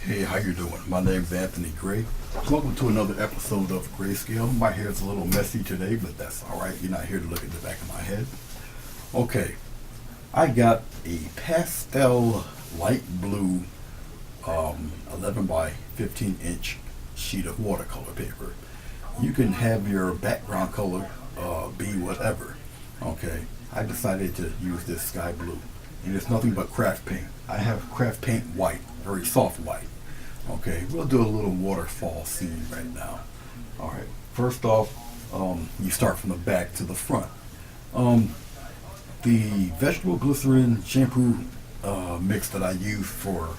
Hey, how you doing? My name's Anthony Gray. Welcome to another episode of Grayscale. My hair's a little messy today, but that's alright. You're not here to look at the back of my head. Okay, I got a pastel light blue 11 by 15 inch sheet of watercolor paper. You can have your background color be whatever. Okay, I decided to use this sky blue, and it's nothing but craft paint. I have craft paint white, very soft white. Okay, we'll do a little waterfall scene right now. All right, first off, you start from the back to the front. The vegetable glycerin shampoo mix that I use for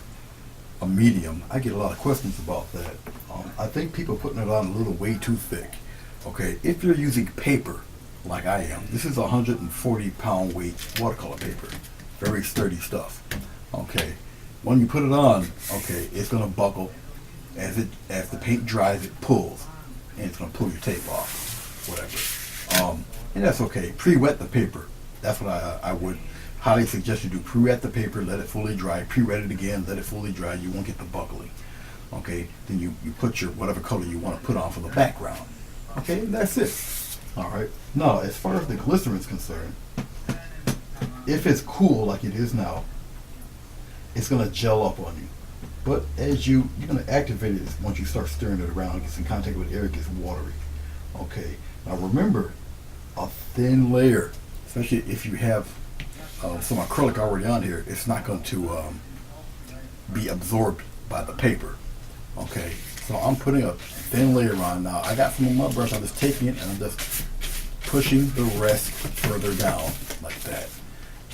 a medium, I get a lot of questions about that. I think people putting it on a little way too thick. Okay, if you're using paper like I am, this is 140-pound weight watercolor paper, very sturdy stuff. Okay, when you put it on, okay, it's gonna buckle. As the paint dries, it pulls, and it's gonna pull your tape off, whatever. And that's okay. Pre-wet the paper. That's what I would highly suggest you do. Pre-wet the paper, let it fully dry. Pre-wet it again, let it fully dry. You won't get the buckling. Okay, then you put your whatever color you want to put on for the background. Okay, and that's it. All right. Now, as far as the glycerin is concerned, if it's cool like it is now, it's gonna gel up on you. But as you're gonna activate it once you start stirring it around, it gets in contact with air, it gets watery. Okay. Now remember, a thin layer, especially if you have some acrylic already on here, it's not going to be absorbed by the paper. Okay. So I'm putting a thin layer on now. I got some on my brush. I'm just taking it and I'm just pushing the rest further down like that.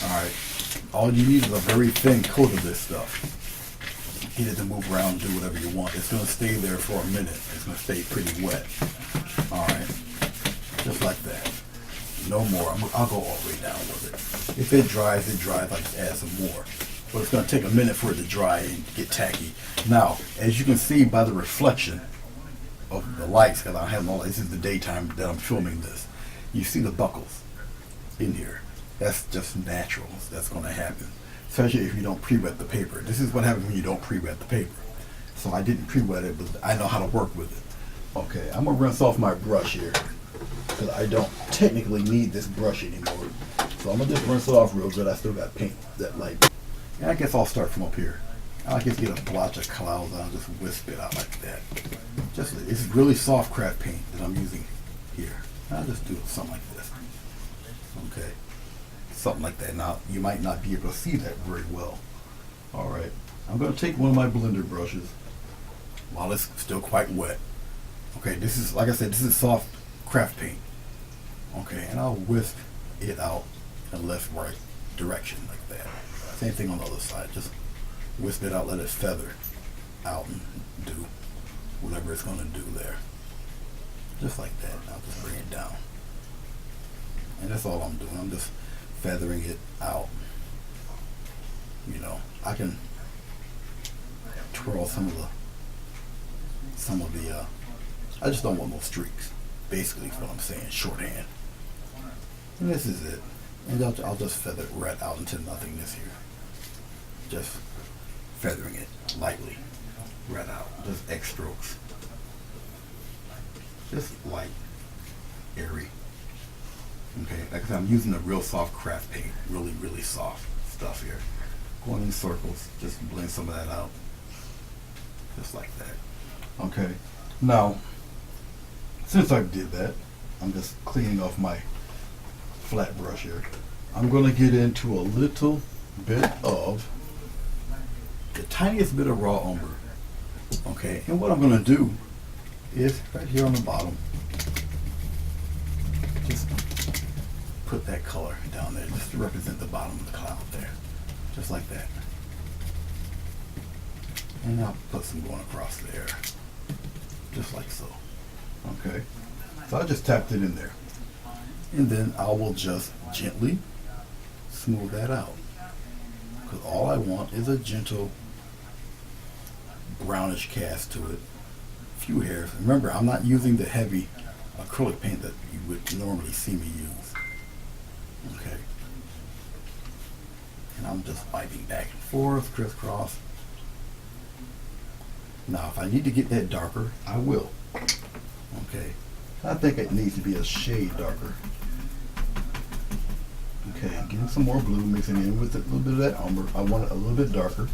All right. All you need is a very thin coat of this stuff. Get it to move around, do whatever you want. It's going to stay there for a minute. It's going to stay pretty wet. All right, just like that. No more. I'll go all the way down with it. If it dries, I can add some more. But it's going to take a minute for it to dry and get tacky. Now, as you can see by the reflection of the lights, because I have no lights, this is the daytime that I'm filming this. You see the buckles in here. That's just natural. That's going to happen, especially if you don't pre-wet the paper. This is what happens when you don't pre-wet the paper. So I didn't pre-wet it, but I know how to work with it. Okay, I'm going to rinse off my brush here because I don't technically need this brush anymore. So I'm going to just rinse it off real good. I still got paint that light. And I guess I'll start from up here. I just get a blotch of clouds and I'll just wisp it out like that. It's really soft craft paint that I'm using here. I'll just do something like this. Okay. Something like that. Now, you might not be able to see that very well. All right. I'm going to take one of my blender brushes while it's still quite wet. Okay, this is, like I said, this is soft craft paint. Okay, and I'll whisk it out in left-right direction like that. Same thing on the other side. Just whisk it out, let it feather out and do whatever it's going to do there. Just like that. I'll just bring it down. And that's all I'm doing. I'm just feathering it out. You know, I can twirl some of the I just don't want no streaks, basically is what I'm saying, shorthand. And this is it. And I'll just feather it right out into nothingness here. Just feathering it lightly right out, just X strokes. Just light, airy. Okay, like I said, I'm using a real soft craft paint, really, really soft stuff here. Going in circles, just blend some of that out. Just like that. Okay, now, since I did that, I'm just cleaning off my flat brush here. I'm going to get into a little bit of the tiniest bit of raw umber. Okay, and what I'm going to do is right here on the bottom, just put that color down there just to represent the bottom of the cloud there, just like that. And I'll put some going across there, just like so. Okay, so I just tapped it in there, and then I will just gently smooth that out, because all I want is a gentle brownish cast to it. Few hairs. Remember, I'm not using the heavy acrylic paint that you would normally see me use. Okay. And I'm just wiping back and forth, crisscross. Now, if I need to get that darker, I will. Okay. I think it needs to be a shade darker. Okay, I'm getting some more blue, mixing in with a little bit of that umber. I want it a little bit darker.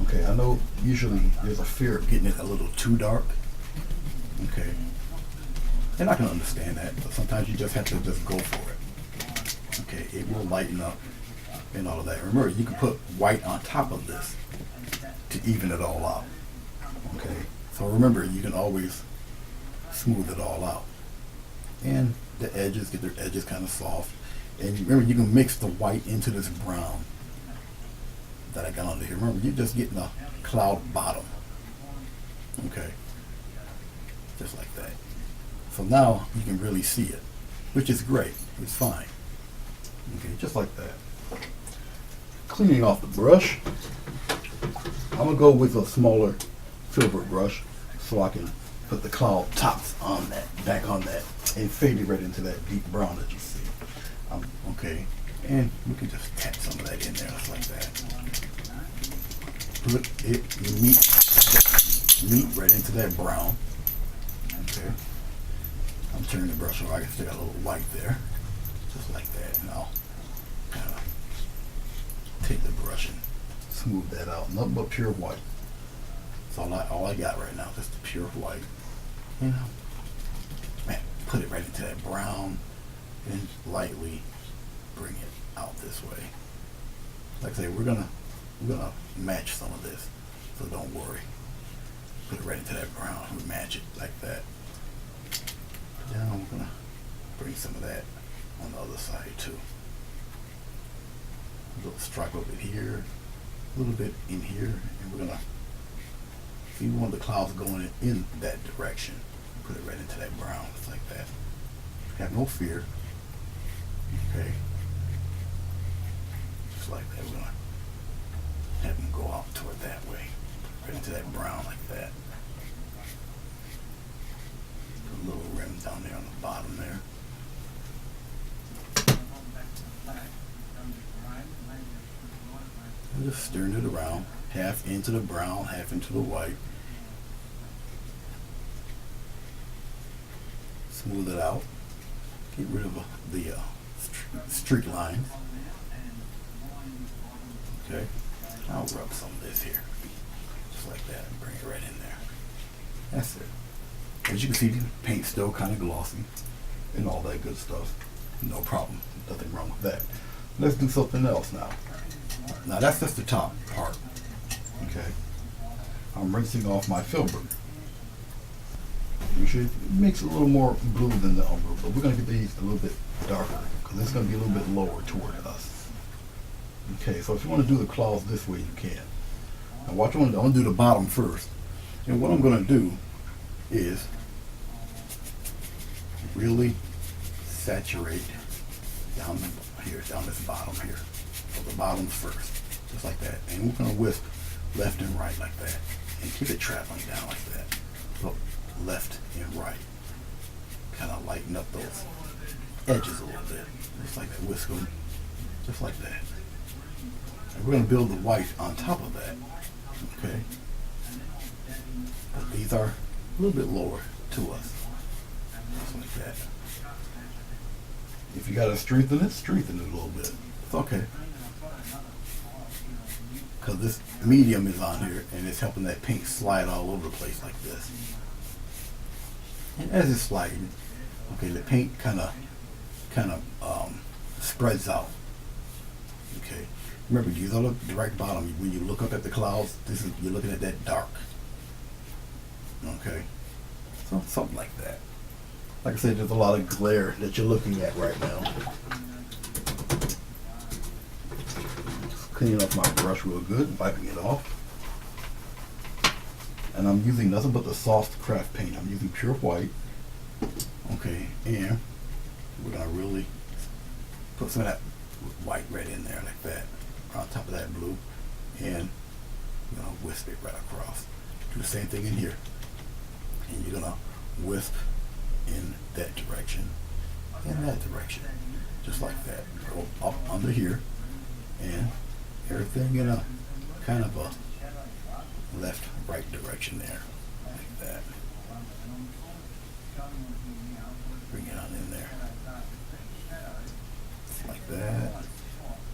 Okay, I know usually there's a fear of getting it a little too dark. Okay. And I can understand that, but sometimes you just have to just go for it. Okay, it will lighten up and all of that. Remember, you can put white on top of this to even it all out. Okay, so remember, you can always smooth it all out. And the edges, get their edges kind of soft. And remember, you can mix the white into this brown that I got under here. Remember, you're just getting a cloud bottom. Okay, just like that. So now you can really see it, which is great. It's fine. Okay, just like that. Cleaning off the brush, I'm gonna go with a smaller filbert brush so I can put the cloud tops on that, back on that, and fade it right into that deep brown that you see. Okay, and we can just tap some of that in there, just like that. Put it meat right into that brown. Okay, I'm turning the brush over. I can still got a little white there, just like that. And I'll kind of take the brush and smooth that out. Nothing but pure white. That's all I got right now, just the pure white. You know, man, put it right into that brown and lightly bring it out this way. Like I say, we're gonna match some of this, so don't worry. Put it right into that brown. We match it like that. Now we're gonna bring some of that on the other side too. A little stripe over here, a little bit in here, and we're gonna see, we want the clouds going in that direction. Put it right into that brown, just like that. Have no fear. Okay. Just like that. We're gonna have them go out toward that way. Right into that brown like that. Put a little rim down there on the bottom there. And just stirring it around. Half into the brown, half into the white. Smooth it out. Get rid of the streak lines. Okay. I'll rub some of this here. Just like that and bring it right in there. That's it. As you can see, the paint's still kind of glossy and all that good stuff. No problem. Nothing wrong with that. Let's do something else now. Now that's just the top part. Okay. I'm rinsing off my filbert. It makes it a little more blue than the umber, but we're going to get these a little bit darker because it's going to be a little bit lower toward us. Okay, so if you want to do the clouds this way, you can. Now watch, I'm going to do the bottom first. And what I'm going to do is really saturate down here, down this bottom here. So the bottoms first, just like that. And we're going to wisp left and right like that. And keep it traveling down like that. So left and right. Kind of lighten up those edges a little bit. Just like that. Whisk them. Just like that. And we're going to build the white on top of that. Okay. But these are a little bit lower to us. Just like that. If you got to strengthen it a little bit. It's okay. Because this medium is on here and it's helping that paint slide all over the place like this. And as it's sliding, okay, the paint kind of spreads out. Okay. Remember, these are the direct bottom. When you look up at the clouds, you're looking at that dark. Okay. So something like that. Like I said, there's a lot of glare that you're looking at right now. Just cleaning off my brush real good, wiping it off. And I'm using nothing but the soft craft paint. I'm using pure white. Okay, and we're gonna really put some of that white right in there like that, on top of that blue, and you're gonna wisp it right across. Do the same thing in here, and you're gonna wisp in that direction, in that direction, just like that. Go up under here, and everything in a kind of a left, right direction there, like that. Bring it on in there, just like that.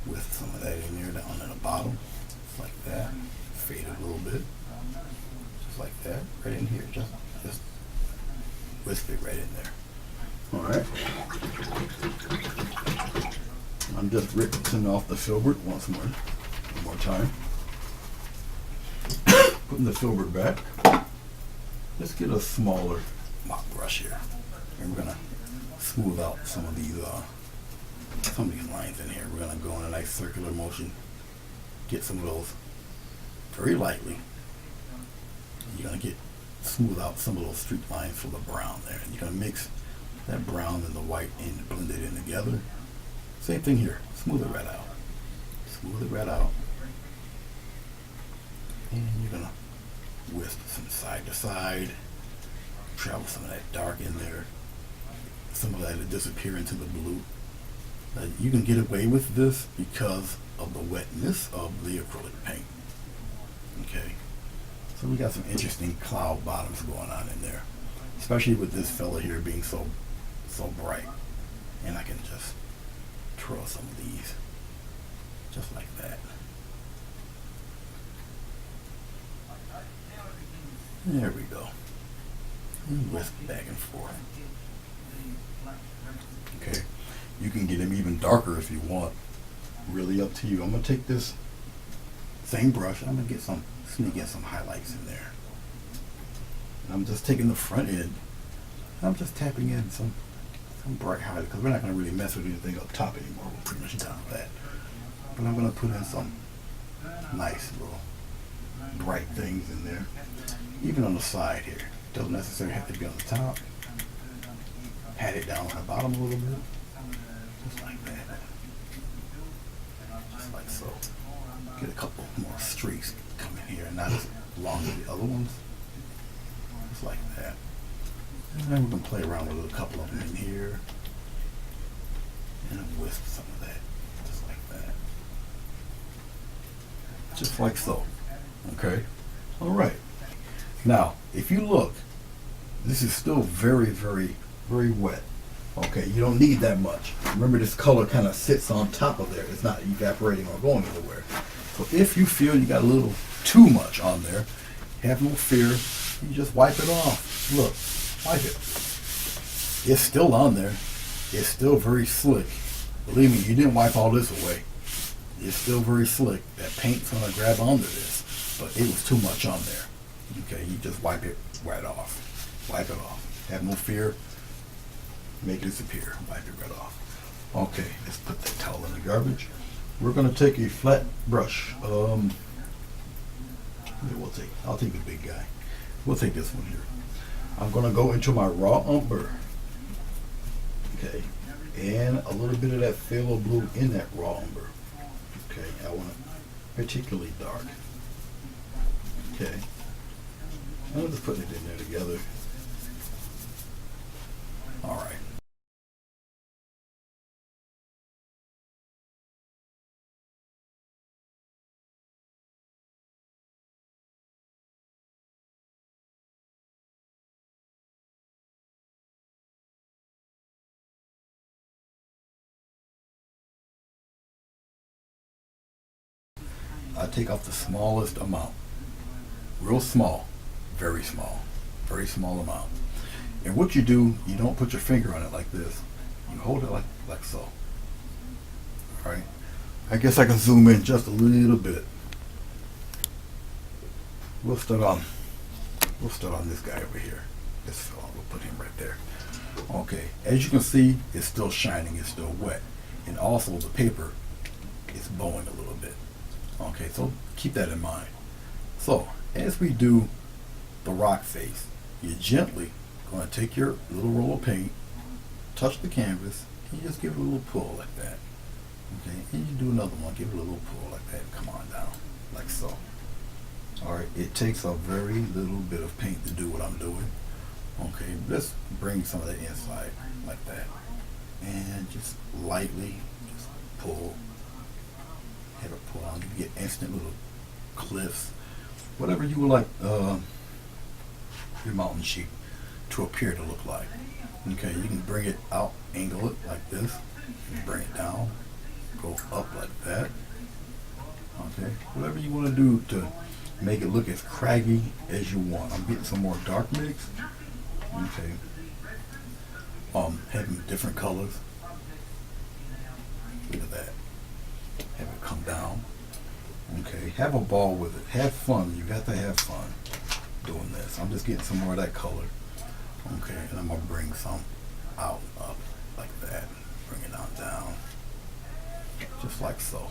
With some of that in there down in the bottom, just like that. Fade it a little bit, just like that, right in here. Just wisp it right in there. All right. I'm just rinsing off the filbert once more. One more time. Putting the filbert back. Let's get a smaller mop brush here. And we're gonna smooth out some of these lines in here. We're gonna go in a nice circular motion. Get some of those very lightly. You're gonna smooth out some of those streak lines for the brown there. And you're gonna mix that brown and the white and blend it in together. Same thing here. Smooth it right out. Smooth it right out. And you're gonna wisp some side to side. Travel some of that dark in there. Some of that will disappear into the blue. Now, you can get away with this because of the wetness of the acrylic paint. Okay. So we got some interesting cloud bottoms going on in there. Especially with this fella here being so bright. And I can just twirl some of these just like that. There we go. And whisk back and forth. Okay. You can get them even darker if you want. Really up to you. I'm gonna take this same brush. I'm gonna sneak in some highlights in there. And I'm just taking the front end. I'm just tapping in some bright highlights because we're not gonna really mess with anything up top anymore. We're pretty much done with that. But I'm gonna put in some nice little bright things in there. Even on the side here. Doesn't necessarily have to be on the top. Pat it down on the bottom a little bit. Just like that. Just like so. Get a couple more streaks coming here, not as long as the other ones. Just like that. And then we're going to play around with a couple of them in here. And wisp some of that. Just like that. Just like so. Okay? Alright. Now, if you look, this is still very, very, very wet. Okay, you don't need that much. Remember, this color kind of sits on top of there. It's not evaporating or going anywhere. So if you feel you got a little too much on there, have no fear. You just wipe it off. Look, wipe it. It's still on there. It's still very slick. Believe me, you didn't wipe all this away. It's still very slick. That paint's gonna grab onto this, but it was too much on there. Okay, you just wipe it right off. Wipe it off. Have no fear. Make it disappear. Wipe it right off. Okay, let's put that towel in the garbage. We're gonna take a flat brush. I'll take the big guy. We'll take this one here. I'm gonna go into my raw umber. Okay, and a little bit of that phthalo blue in that raw umber. Okay, I want it particularly dark. Okay. I'm just putting it in there together. All right. I take off the smallest amount. Real small. Very small amount. And what you do, you don't put your finger on it like this. You hold it like so. All right. I guess I can zoom in just a little bit. We'll start on this guy over here. This fellow, we'll put him right there. Okay. As you can see, it's still shining. It's still wet, and also the paper is bowing a little bit. Okay, so keep that in mind. So as we do the rock face, you're gently going to take your little roll of paint, touch the canvas, and you just give it a little pull like that. Okay, and you do another one, give it a little pull like that, come on down, like so. Alright, it takes a very little bit of paint to do what I'm doing. Okay, let's bring some of that inside like that. And just lightly, just pull. Have it pull on, you get instant little cliffs. whatever you would like your mountain sheep to appear to look like. Okay, you can bring it out, angle it like this. You can bring it down, go up like that. Okay, whatever you want to do to make it look as craggy as you want. I'm getting some more dark mix. Okay, having different colors. Look at that. Have it come down. Okay, have a ball with it. Have fun. You got to have fun doing this. I'm just getting some more of that color. Okay, and I'm gonna bring some out, up like that. Bring it on down, just like so.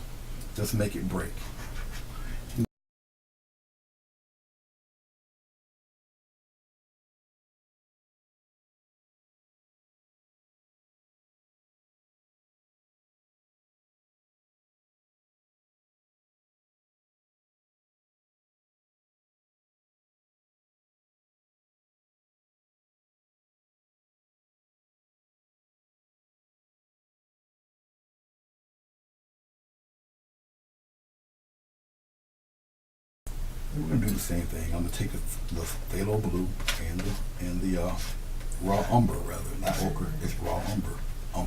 Just make it break. We're gonna do the same thing. I'm gonna take the phthalo blue and the raw umber, rather, not ochre. It's raw umber, raw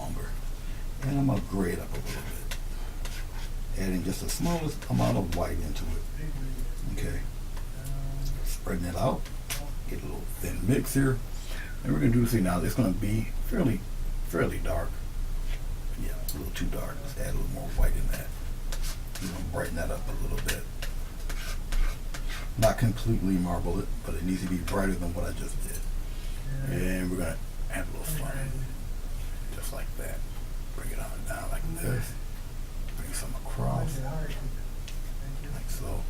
umber, and I'm gonna gray it up a little bit, adding just the smallest amount of white into it. Okay, spreading it out. Get a little thin mix here, and we're gonna do this thing now. It's gonna be fairly dark. Yeah, a little too dark. Let's add a little more white in that. We're gonna brighten that up a little bit. Not completely marble it, but it needs to be brighter than what I just did. And we're gonna add a little fun, just like that. Bring it on down like this. Bring some across, like so.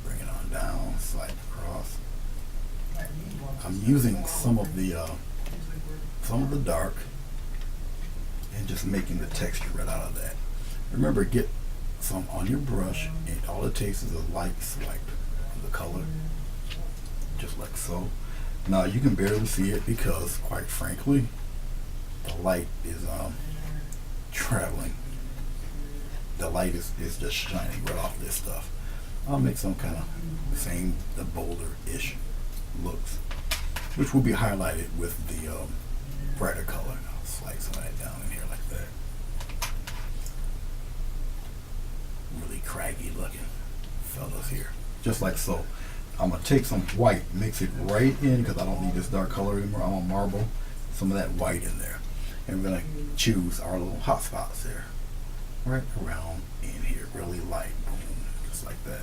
Bring it on down, slide across. I'm using some of the dark and just making the texture right out of that. Remember, get some on your brush, and all it takes is a light swipe of the color, just like so. Now you can barely see it because, quite frankly, the light is traveling. The light is just shining right off this stuff. I'll make some kind of the bolder-ish looks, which will be highlighted with the brighter color. I'll slide some of that down in here like that. Really craggy looking fellas here, just like so. I'm gonna take some white, mix it right in, because I don't need this dark color anymore. I'm gonna marble some of that white in there, and we're gonna choose our little hot spots there, right around in here, really light, boom, just like that.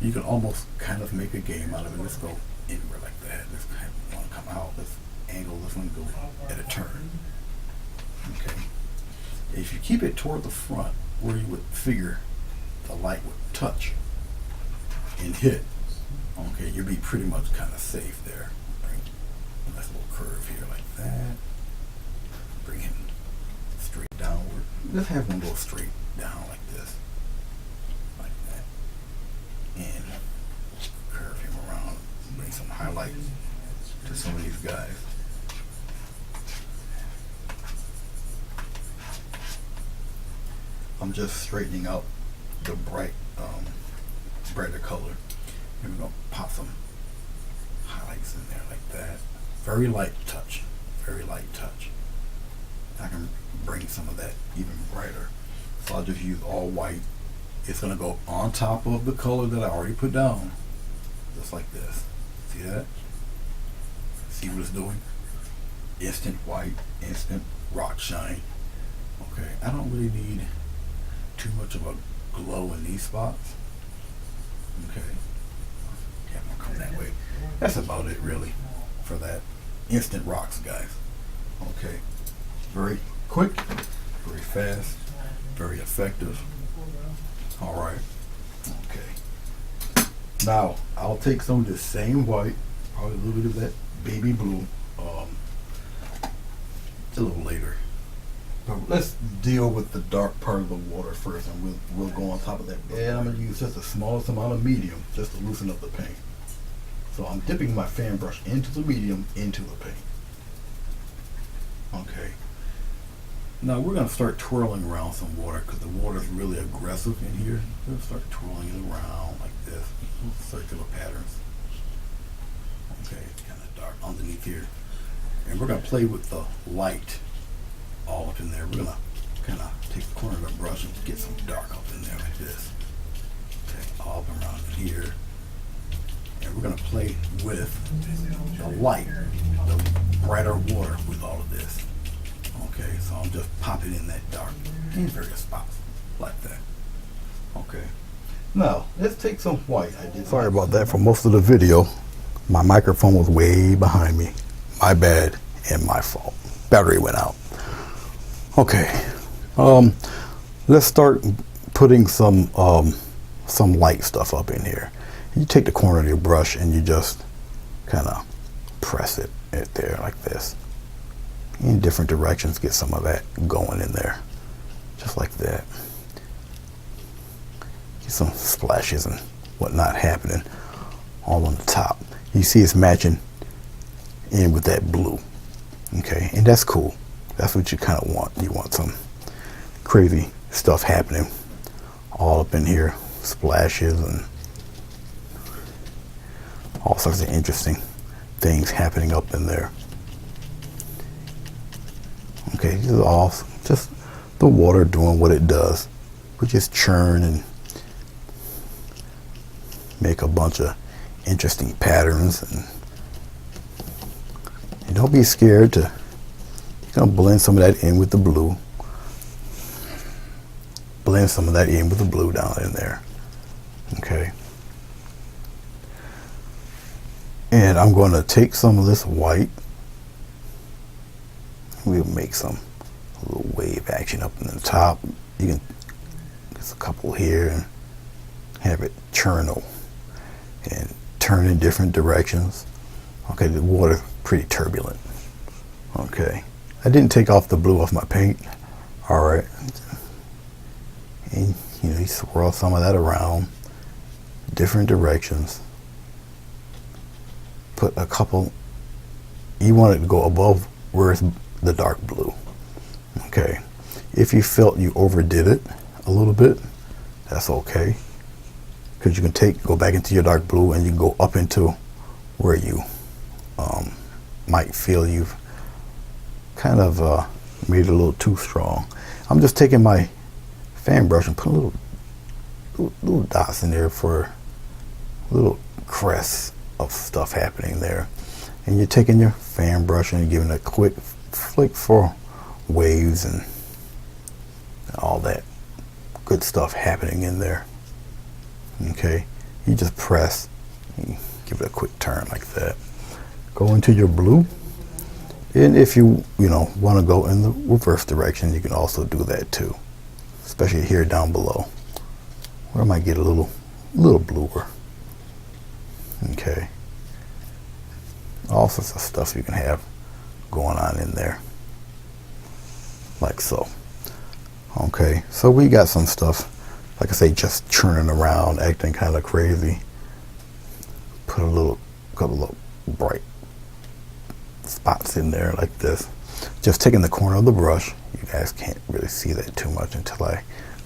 You can almost kind of make a game out of it. Let's go inward like that. Let's kind of want to come out. Let's angle this one, go at a turn. Okay. If you keep it toward the front, where you would figure the light would touch and hit, okay, you'll be pretty much kind of safe there. Bring a nice little curve here like that. Bring it straight downward. Let's have one go straight down like this, like that, and curve him around. Bring some highlight to some of these guys. I'm just straightening out the brighter color, and we're gonna pop some highlights in there like that. Very light touch, very light touch. I can bring some of that even brighter, so I'll just use all white. It's gonna go on top of the color that I already put down, just like this. See that? See what it's doing? Instant white, instant rock shine. Okay, I don't really need too much of a glow in these spots. Okay, yeah, I'm gonna come that way. That's about it really for that instant rocks, guys. Okay, very quick, very fast, very effective. All right, okay. Now I'll take some of this same white, probably a little bit of that baby blue, a little later. But let's deal with the dark part of the water first, and we'll go on top of that. And I'm gonna use just the smallest amount of medium just to loosen up the paint. So I'm dipping my fan brush into the medium, into the paint. Okay. Now we're going to start twirling around some water because the water is really aggressive in here. We'll start twirling it around like this, circular patterns. Okay, it's kind of dark underneath here. And we're going to play with the light all up in there. We're going to kind of take the corner of the brush and get some dark up in there like this. Okay, all up around in here. And we're going to play with the light, the brighter water with all of this. Okay, so I'm just popping in that dark in various spots like that. Okay. Now, let's take some white. Sorry about that. For most of the video, my microphone was way behind me. My bad and my fault. Battery went out. Okay. Let's start putting some light stuff up in here. You take the corner of your brush and you just kind of press it there like this. In different directions, get some of that going in there. Just like that. Get some splashes and whatnot happening all on the top. You see it's matching in with that blue. Okay, and that's cool. That's what you kind of want. You want some crazy stuff happening all up in here. Splashes and all sorts of interesting things happening up in there. Okay, these are all just the water doing what it does. We just churn and make a bunch of interesting patterns, and don't be scared to blend some of that in with the blue. Blend some of that in with the blue down in there. Okay. And I'm going to take some of this white. We'll make some little wave action up in the top. You can get a couple here and have it churn and turn in different directions. Okay, the water pretty turbulent. Okay, I didn't take off the blue off my paint. All right, and you swirl some of that around different directions. Put a couple. You want it to go above where it's the dark blue. Okay, if you felt you overdid it a little bit, that's okay, because you can go back into your dark blue and you can go up into where you might feel you've kind of made it a little too strong. I'm just taking my fan brush and putting little dots in there for little crests of stuff happening there. And you're taking your fan brush and giving a quick flick for waves and all that good stuff happening in there. Okay, you just press, you give it a quick turn like that. Go into your blue, and if you want to go in the reverse direction, you can also do that too, especially here down below where I might get a little bluer. Okay, all sorts of stuff you can have going on in there like so. Okay, so we got some stuff, like I say, just churning around, acting kind of crazy. Put a couple of bright spots in there like this. Just taking the corner of the brush. You guys can't really see that too much until I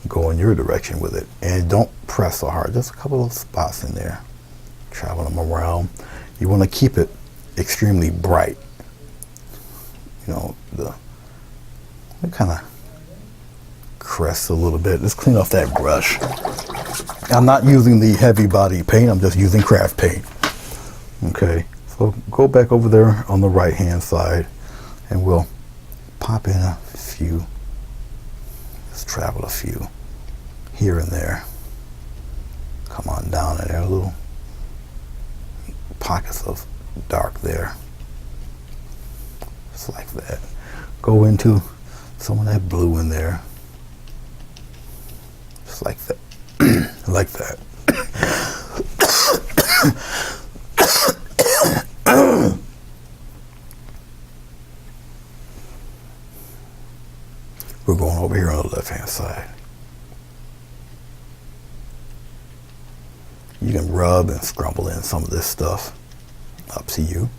go in your direction with it. And don't press so hard, just a couple of spots in there. Travel them around. You want to keep it extremely bright. The kind of crest a little bit. Let's clean off that brush. I'm not using the heavy body paint, I'm just using craft paint. Okay, so go back over there on the right hand side and we'll pop in a few. Let's travel a few here and there. Come on down in there, little pockets of dark there. Just like that. Go into some of that blue in there. Just like that. Like that. We're going over here on the left hand side. You can rub and scrumble in some of this stuff. Up to you.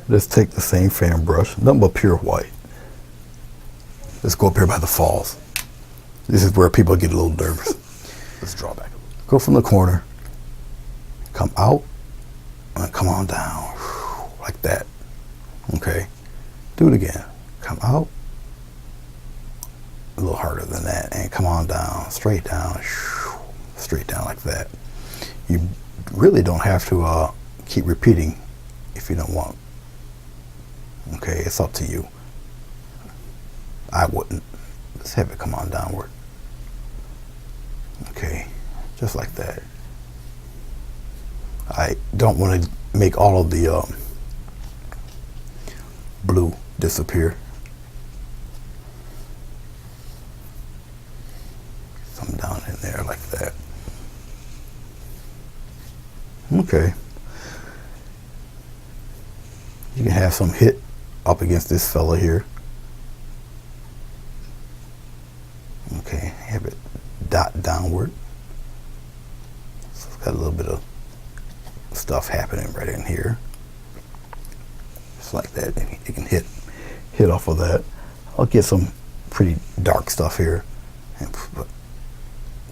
Let's take the same fan brush, nothing but pure white. Let's go up here by the falls. This is where people get a little nervous. Let's draw back. Go from the corner, come out, and come on down, like that. Okay, do it again. Come out, a little harder than that, and come on down, straight down like that. You really don't have to keep repeating if you don't want. Okay, it's up to you. I wouldn't. Let's have it come on downward. Okay, just like that. I don't want to make all of the blue disappear. Some down in there like that. Okay. You can have some hit up against this fella here. Okay, have it dot downward. So it's got a little bit of stuff happening right in here. Just like that. You can hit off of that. I'll get some pretty dark stuff here and put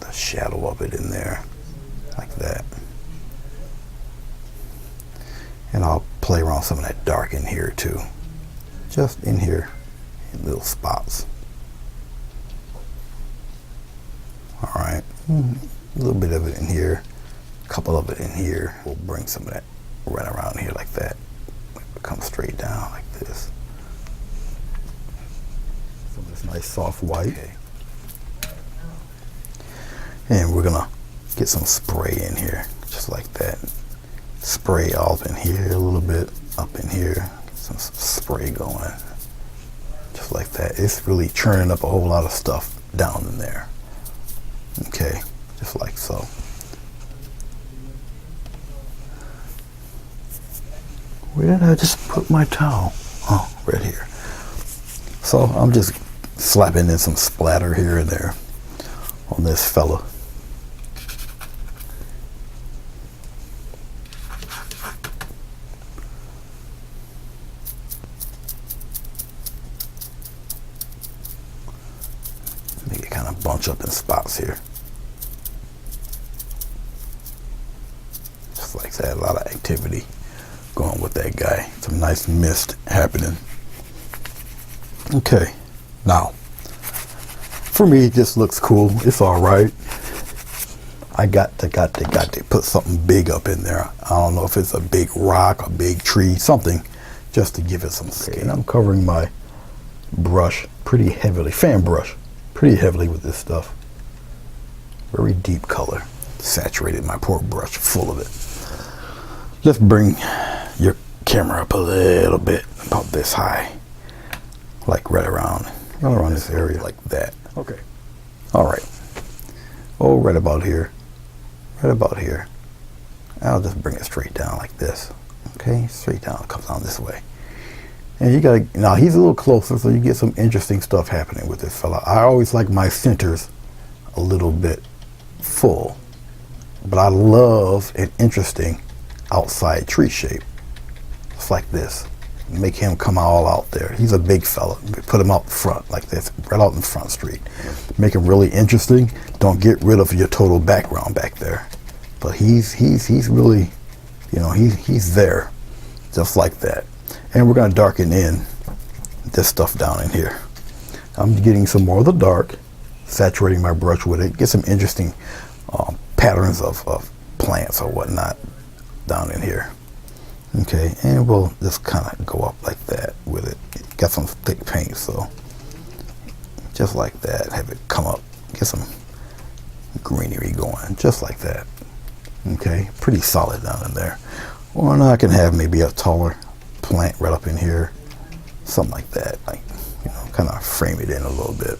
the shadow of it in there like that. And I'll play around some of that dark in here too. Just in here, in little spots. All right, a little bit of it in here, a couple of it in here. We'll bring some of that right around here like that. Come straight down like this. Some of this nice soft white. Okay. And we're gonna get some spray in here, just like that. Spray all in here, a little bit up in here. Get some spray going, just like that. It's really churning up a whole lot of stuff down in there. Okay, just like so. Where did I just put my towel? Oh, right here. So I'm just slapping in some splatter here and there on this fella. Make it kind of bunch up in spots here. Just like that, a lot of activity going with that guy. Some nice mist happening. Okay, now for me it just looks cool. It's all right. I got to put something big up in there. I don't know if it's a big rock, a big tree, something just to give it some scale. Okay, and I'm covering my brush pretty heavily, fan brush, pretty heavily with this stuff. Very deep color. Saturated my poor brush full of it. Let's bring your camera up a little bit, about this high, like right around this area, like that. Okay. All right. Oh, right about here. Right about here. I'll just bring it straight down like this. Okay, straight down. It comes down this way. And you gotta, now he's a little closer, so you get some interesting stuff happening with this fella. I always like my centers a little bit full, but I love an interesting outside tree shape. It's like this. Make him come all out there. He's a big fella. Put him out front like this, right out in Front Street. Make him really interesting. Don't get rid of your total background back there. But he's really, you know, he's there, just like that. And we're gonna darken in this stuff down in here. I'm getting some more of the dark, saturating my brush with it. Get some interesting patterns of plants or whatnot down in here. Okay, and we'll just kind of go up like that with it. Got some thick paint, so just like that. Have it come up, get some greenery going, just like that. Okay, pretty solid down in there. Or now I can have maybe a taller plant right up in here, something like that. Like, you know, kind of frame it in a little bit,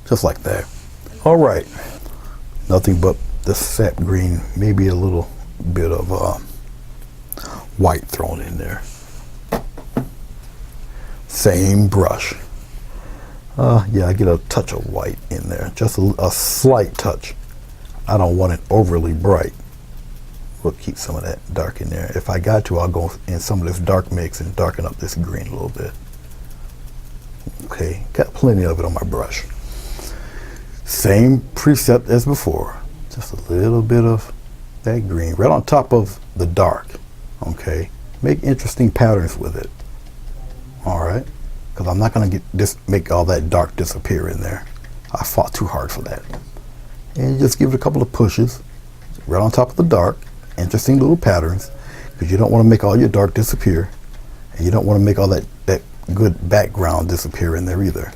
just like that. All right, nothing but the sap green, maybe a little bit of white thrown in there. Same brush. Yeah, I get a touch of white in there, just a slight touch. I don't want it overly bright. we'll keep some of that dark in there. If I got to, I'll go in some of this dark mix and darken up this green a little bit. Okay, got plenty of it on my brush. Same precept as before. Just a little bit of that green right on top of the dark. Okay, make interesting patterns with it. All right, because I'm not going to make all that dark disappear in there. I fought too hard for that. And just give it a couple of pushes right on top of the dark. Interesting little patterns, because you don't want to make all your dark disappear, and you don't want to make all that good background disappear in there either.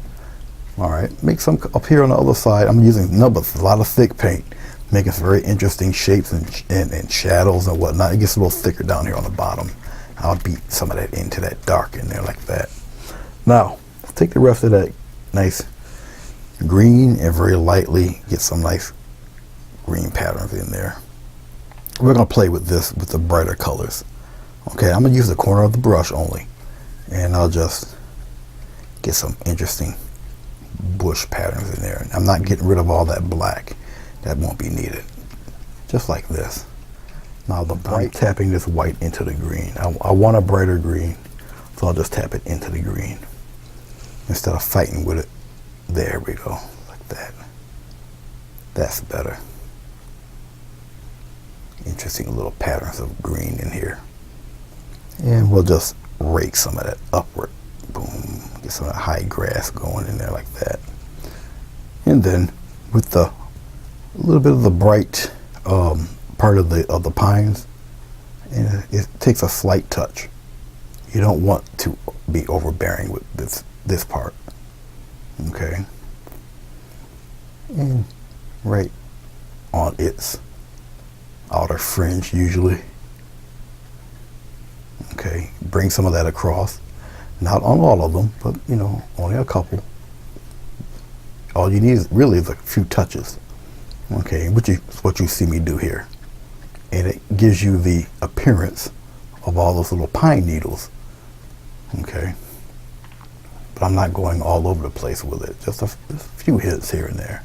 All right, make some up here on the other side. I'm using a lot of thick paint, making some very interesting shapes and shadows and whatnot. It gets a little thicker down here on the bottom. I'll beat some of that into that dark in there like that. Now, take the rest of that nice green and very lightly get some nice green patterns in there. We're going to play with this with the brighter colors. Okay, I'm going to use the corner of the brush only, and I'll just get some interesting bush patterns in there. I'm not getting rid of all that black. That won't be needed. Just like this. Now I'm tapping this white into the green. I want a brighter green, so I'll just tap it into the green instead of fighting with it. There we go, like that. That's better. Interesting little patterns of green in here. And we'll just rake some of that upward. Boom, get some of that high grass going in there like that. And then with a little bit of the bright part of the pines, and it takes a slight touch. You don't want to be overbearing with this part. Okay, and right on its outer fringe usually. Okay, bring some of that across. Not on all of them, but you know, only a couple. All you need is really a few touches. Okay, which is what you see me do here. And it gives you the appearance of all those little pine needles. Okay, but I'm not going all over the place with it. Just a few hits here and there.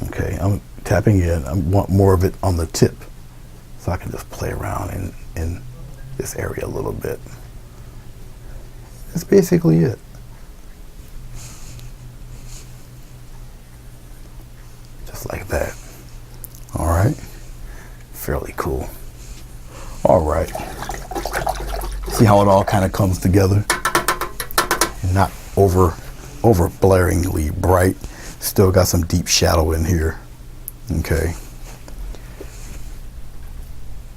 Okay, I'm tapping in. I want more of it on the tip, so I can just play around in this area a little bit. That's basically it. Just like that. All right. Fairly cool. All right. See how it all kind of comes together? Not over blaringly bright. Still got some deep shadow in here. Okay.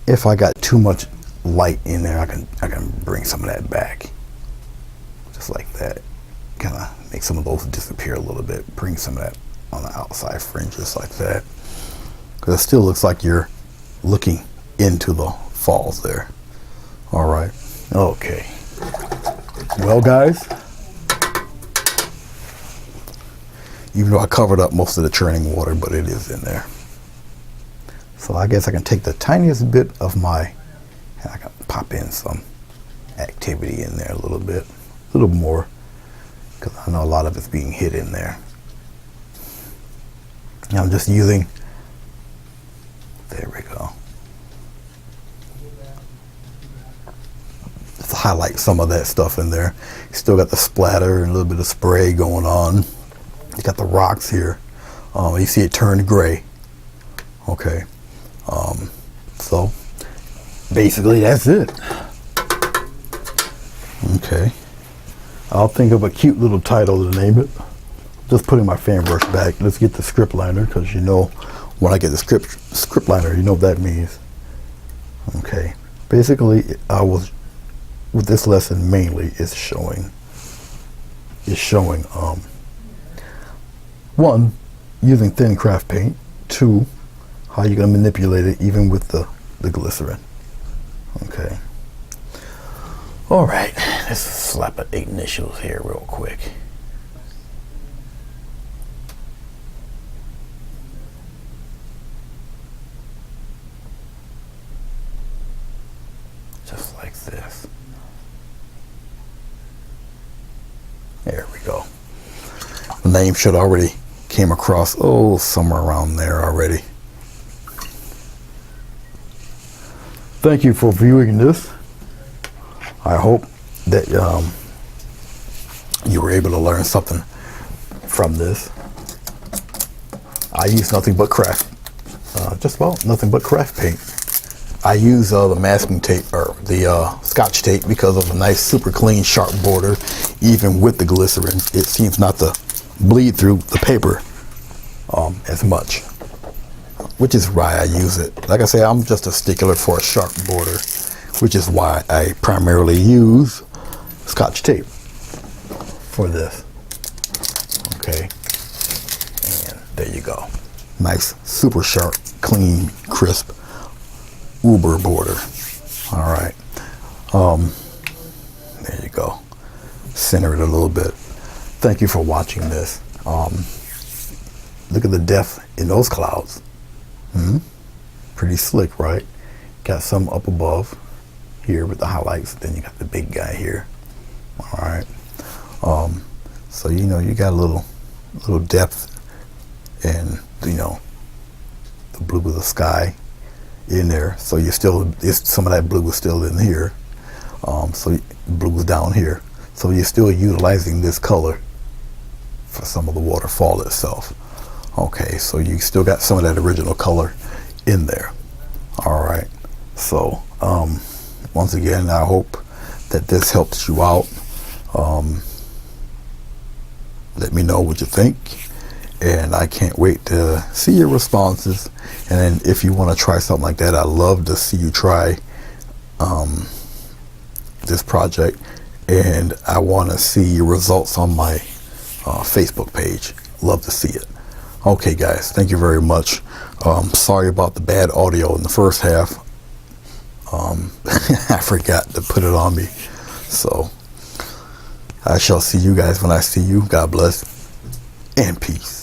If I got too much light in there, I can bring some of that back. Just like that. Kind of make some of those disappear a little bit. Bring some of that on the outside fringes like that. Because it still looks like you're looking into the falls there. All right. Okay. Well, guys, even though I covered up most of the churning water, but it is in there. So I guess I can take the tiniest bit of and I can pop in some activity in there a little bit, a little more, because I know a lot of it's being hid in there. And I'm just using, there we go, just to highlight some of that stuff in there. You still got the splatter and a little bit of spray going on. You got the rocks here. You see it turned gray. Okay. So basically that's it. Okay. I'll think of a cute little title to name it. Just putting my fan brush back. Let's get the script liner, because you know when I get the script liner, you know what that means. Okay. Basically, I was with this lesson mainly is showing one, using thin craft paint. Two, how you're going to manipulate it even with the glycerin. Okay. All right, let's slap at the initials here real quick. Just like this. There we go. The name should already came across, somewhere around there already. thank you for viewing this. I hope that you were able to learn something from this. I use nothing but craft, just about nothing but craft paint. I use the masking tape or the Scotch tape because of a nice, super clean, sharp border. Even with the glycerin, it seems not to bleed through the paper as much, which is why I use it. Like I say, I'm just a stickler for a sharp border, which is why I primarily use Scotch tape for this. Okay, and there you go. Nice, super sharp, clean, crisp, uber border. All right, there you go. Center it a little bit. Thank you for watching this. Look at the depth in those clouds. Pretty slick, right? Got some up above here with the highlights. Then you got the big guy here. All right. So you know you got a little depth, and you know the blue of the sky in there. So you still, some of that blue is still in here. So blue is down here. So you're still utilizing this color for some of the waterfall itself. Okay, so you still got some of that original color in there. All right. So once again, I hope that this helps you out. Let me know what you think, and I can't wait to see your responses. And then if you want to try something like that, I'd love to see you try this project, and I want to see your results on my Facebook page. Love to see it. Okay guys, thank you very much. Sorry about the bad audio in the first half. I forgot to put it on me. So I shall see you guys when I see you. God bless and peace.